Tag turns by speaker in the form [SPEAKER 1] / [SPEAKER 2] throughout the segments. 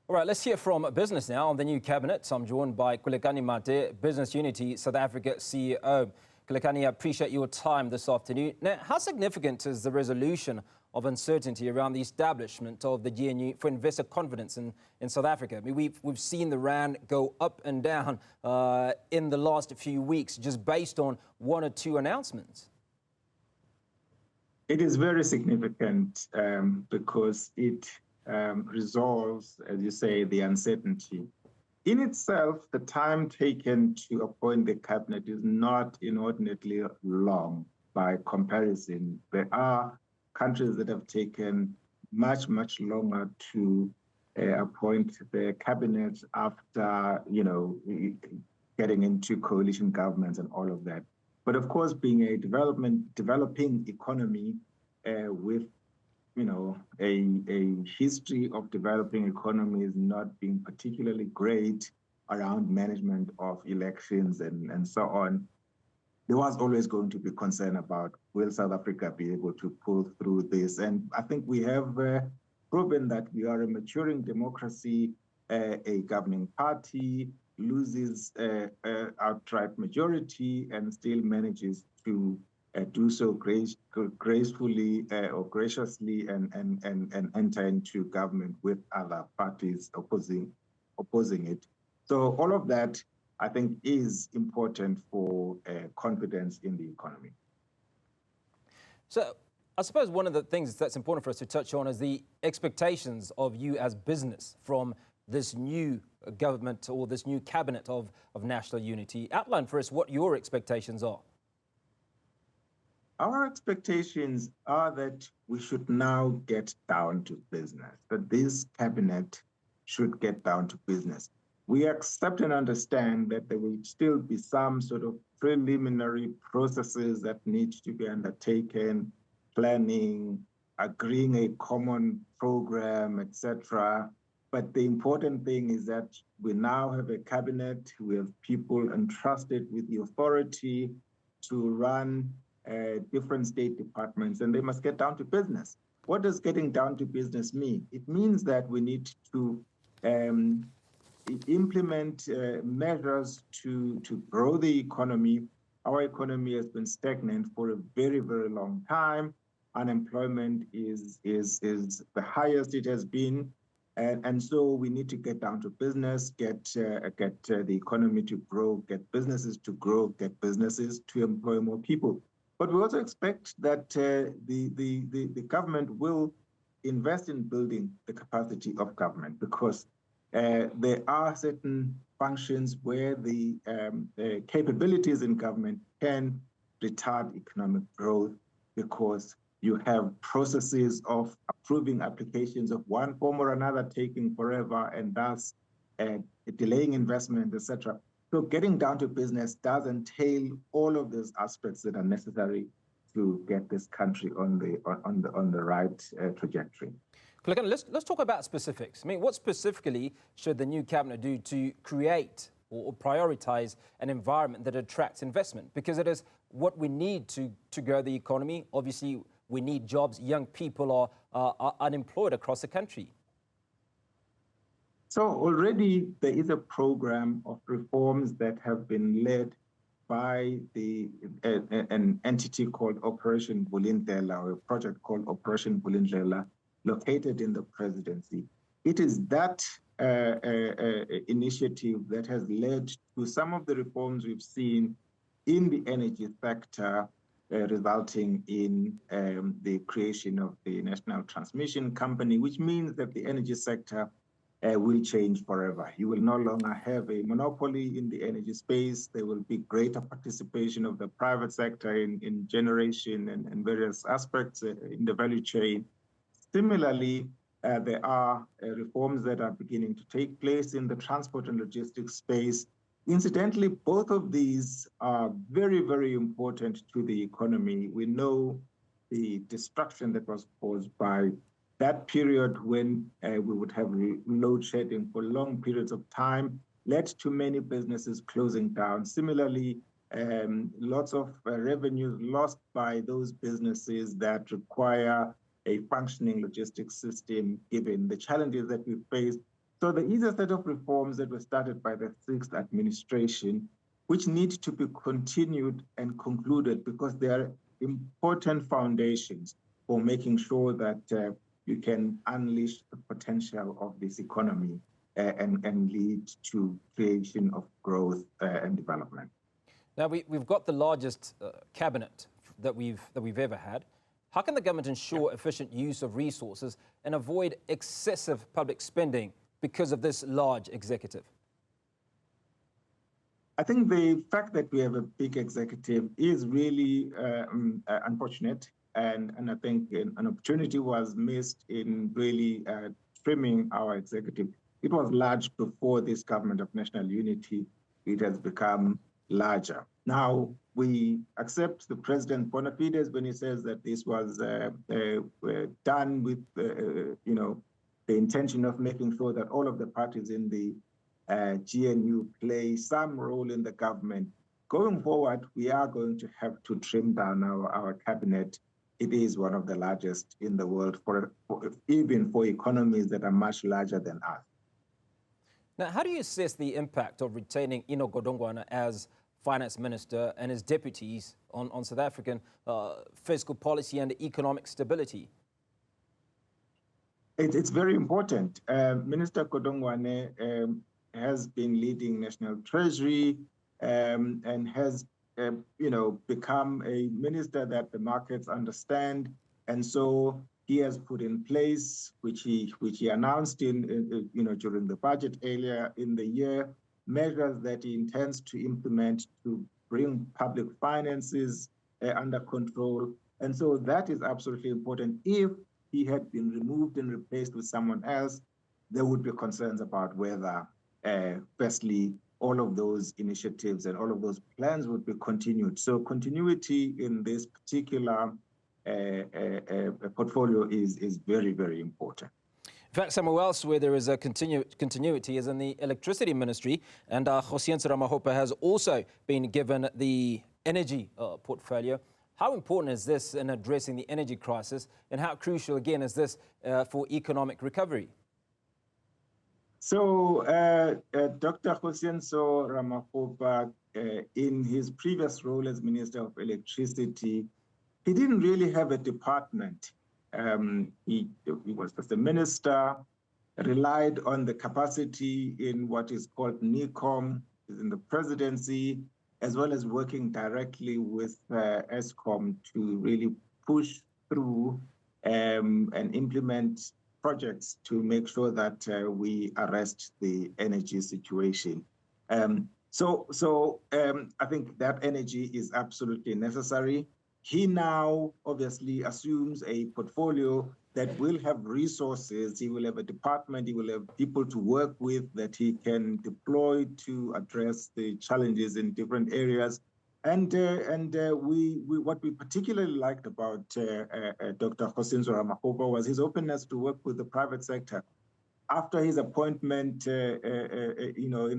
[SPEAKER 1] All right, let's hear from business now on the new cabinet. I'm joined by Khulekani Mathe, Business Unity South Africa CEO. Khulekani, I appreciate your time this afternoon. Now, how significant is the resolution of uncertainty around the establishment of the GNU for investor confidence in South Africa? I mean, we've seen the rand go up and down in the last few weeks just based on one or two announcements.
[SPEAKER 2] It is very significant because it resolves, as you say, the uncertainty. In itself, the time taken to appoint the cabinet is not inordinately long by comparison. There are countries that have taken much longer to appoint the cabinet after, getting into coalition governments and all of that. But of course, being a developing economy with a history of developing economies not being particularly great around management of elections and so on, there was always going to be concern about, will South Africa be able to pull through this? And I think we have proven that we are a maturing democracy. A governing party loses outright majority and still manages to do so gracefully or graciously and enter into government with other parties opposing it. So all of that, I think, is important for confidence in the economy.
[SPEAKER 1] So I suppose one of the things that's important for us to touch on is the expectations of you as business from this new government or this new cabinet of national unity. Outline for us what your expectations are.
[SPEAKER 2] Our expectations are that we should now get down to business, that this cabinet should get down to business. We accept and understand that there will still be some sort of preliminary processes that need to be undertaken, planning, agreeing a common program, etc. But the important thing is that we now have a cabinet, we have people entrusted with the authority to run different state departments, and they must get down to business. What does getting down to business mean? It means that we need to implement measures to grow the economy. Our economy has been stagnant for a very long time. Unemployment is the highest it has been. And so we need to get down to business, get the economy to grow, get businesses to grow, get businesses to employ more people. But we also expect that the government will invest in building the capacity of government, because there are certain functions where the capabilities in government can retard economic growth, because you have processes of approving applications of one form or another taking forever, and thus delaying investment, etc. So getting down to business does entail all of those aspects that are necessary to get this country on the right trajectory.
[SPEAKER 1] Let's talk about specifics. I mean, what specifically should the new cabinet do to create or prioritize an environment that attracts investment? Because it is what we need to grow the economy. Obviously, we need jobs. Young people are unemployed across the country.
[SPEAKER 2] So already there is a program of reforms that have been led by an entity called Operation Vulindlela, or a project called Operation Vulindlela, located in the presidency. It is that initiative that has led to some of the reforms we've seen in the energy sector, resulting in the creation of the National Transmission Company, which means that the energy sector will change forever. You will no longer have a monopoly in the energy space. There will be greater participation of the private sector in generation and various aspects in the value chain. Similarly, there are reforms that are beginning to take place in the transport and logistics space. Incidentally, both of these are very important to the economy. We know the destruction that was caused by that period when we would have load shedding for long periods of time, led to many businesses closing down. Similarly, lots of revenues lost by those businesses that require a functioning logistics system, given the challenges that we face So there is a set of reforms that were started by the sixth administration, which need to be continued and concluded because they are important foundations for making sure that you can unleash the potential of this economy and lead to creation of growth and development.
[SPEAKER 1] Now, we've got the largest cabinet that we've ever had. How can the government ensure efficient use of resources and avoid excessive public spending because of this large executive?
[SPEAKER 2] I think the fact that we have a big executive is really unfortunate, and I think an opportunity was missed in really trimming our executive. It was large before this government of national unity. It has become larger. Now, we accept the president bona fides when he says that this was done with the intention of making sure that all of the parties in the GNU play some role in the government. Going forward, we are going to have to trim down our cabinet. It is one of the largest in the world, even for economies that are much larger than us.
[SPEAKER 1] Now, how do you assess the impact of retaining Ino Godongwana as finance minister and his deputies on South African fiscal policy and economic stability?
[SPEAKER 2] It's very important. Minister Godongwana has been leading National Treasury and has, become a minister that the markets understand, and so he has put in place, which he announced during the budget earlier in the year, measures that he intends to implement to bring public finances under control, and so that is absolutely important. If he had been removed and replaced with someone else, there would be concerns about whether, firstly, all of those initiatives and all of those plans would be continued. So continuity in this particular portfolio is very, very important.
[SPEAKER 1] In fact, somewhere else where there is a continuity is in the electricity ministry, and Kgosientsho Ramaphosa has also been given the energy portfolio. How important is this in addressing the energy crisis, and how crucial, again, is this for economic recovery?
[SPEAKER 2] So Dr. Kgosientsho Ramaphosa, in his previous role as Minister of Electricity, he didn't really have a department. He was just a minister, relied on the capacity in what is called NECOM, in the presidency, as well as working directly with ESCOM to really push through and implement projects to make sure that we arrest the energy situation. So I think that energy is absolutely necessary. He now obviously assumes a portfolio that will have resources. He will have a department, he will have people to work with that he can deploy to address the challenges in different areas. And what we particularly liked about Dr. Kgosientsho Ramaphosa was his openness to work with the private sector. After his appointment, in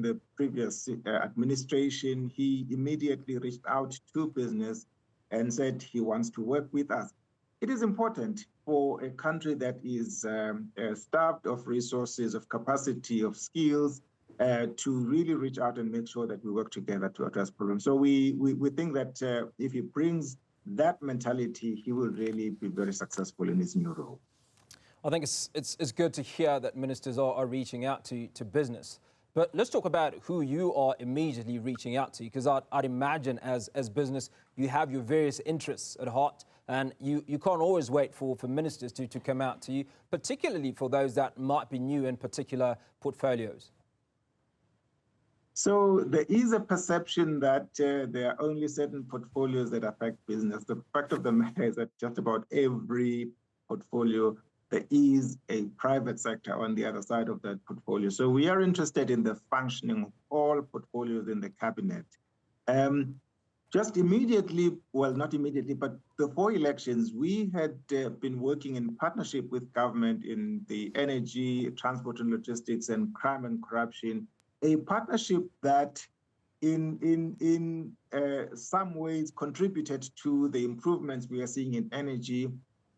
[SPEAKER 2] the previous administration, he immediately reached out to business and said he wants to work with us. It is important for a country that is starved of resources, of capacity, of skills, to really reach out and make sure that we work together to address problems. So we think that if he brings that mentality, he will really be very successful in his new role.
[SPEAKER 1] I think it's good to hear that ministers are reaching out to business. But let's talk about who you are immediately reaching out to, because I'd imagine as business, you have your various interests at heart, and you can't always wait for ministers to come out to you, particularly for those that might be new in particular portfolios.
[SPEAKER 2] So there is a perception that there are only certain portfolios that affect business. The fact of the matter is that just about every portfolio, there is a private sector on the other side of that portfolio. So we are interested in the functioning of all portfolios in the cabinet. Just immediately, well, not immediately, but before elections, we had been working in partnership with government in the energy, transport and logistics, and crime and corruption, a partnership that in some ways contributed to the improvements we are seeing in energy.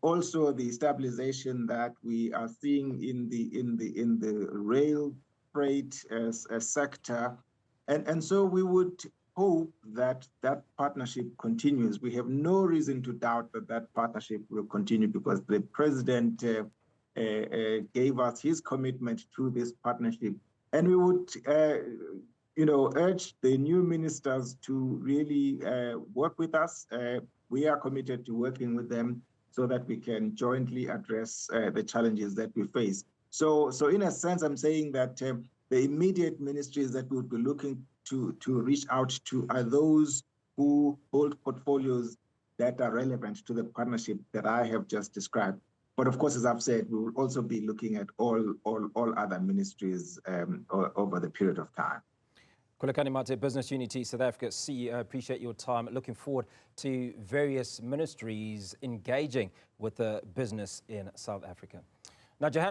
[SPEAKER 2] also the stabilization that we are seeing in the rail freight sector. And so we would hope that that partnership continues. We have no reason to doubt that that partnership will continue because the president gave us his commitment to this partnership. And we would urge the new ministers to really work with us. We are committed to working with them so that we can jointly address the challenges that we face. So in a sense, I'm saying that the immediate ministries that we would be looking to reach out to are those who hold portfolios that are relevant to the partnership that I have just described. But of course, as I've said, we will also be looking at all other ministries over the period of time.
[SPEAKER 1] Khulekani Mathe, Business Unity South Africa CEO, appreciate your time. Looking forward to various ministries engaging with the business in South Africa. Now, Johanna.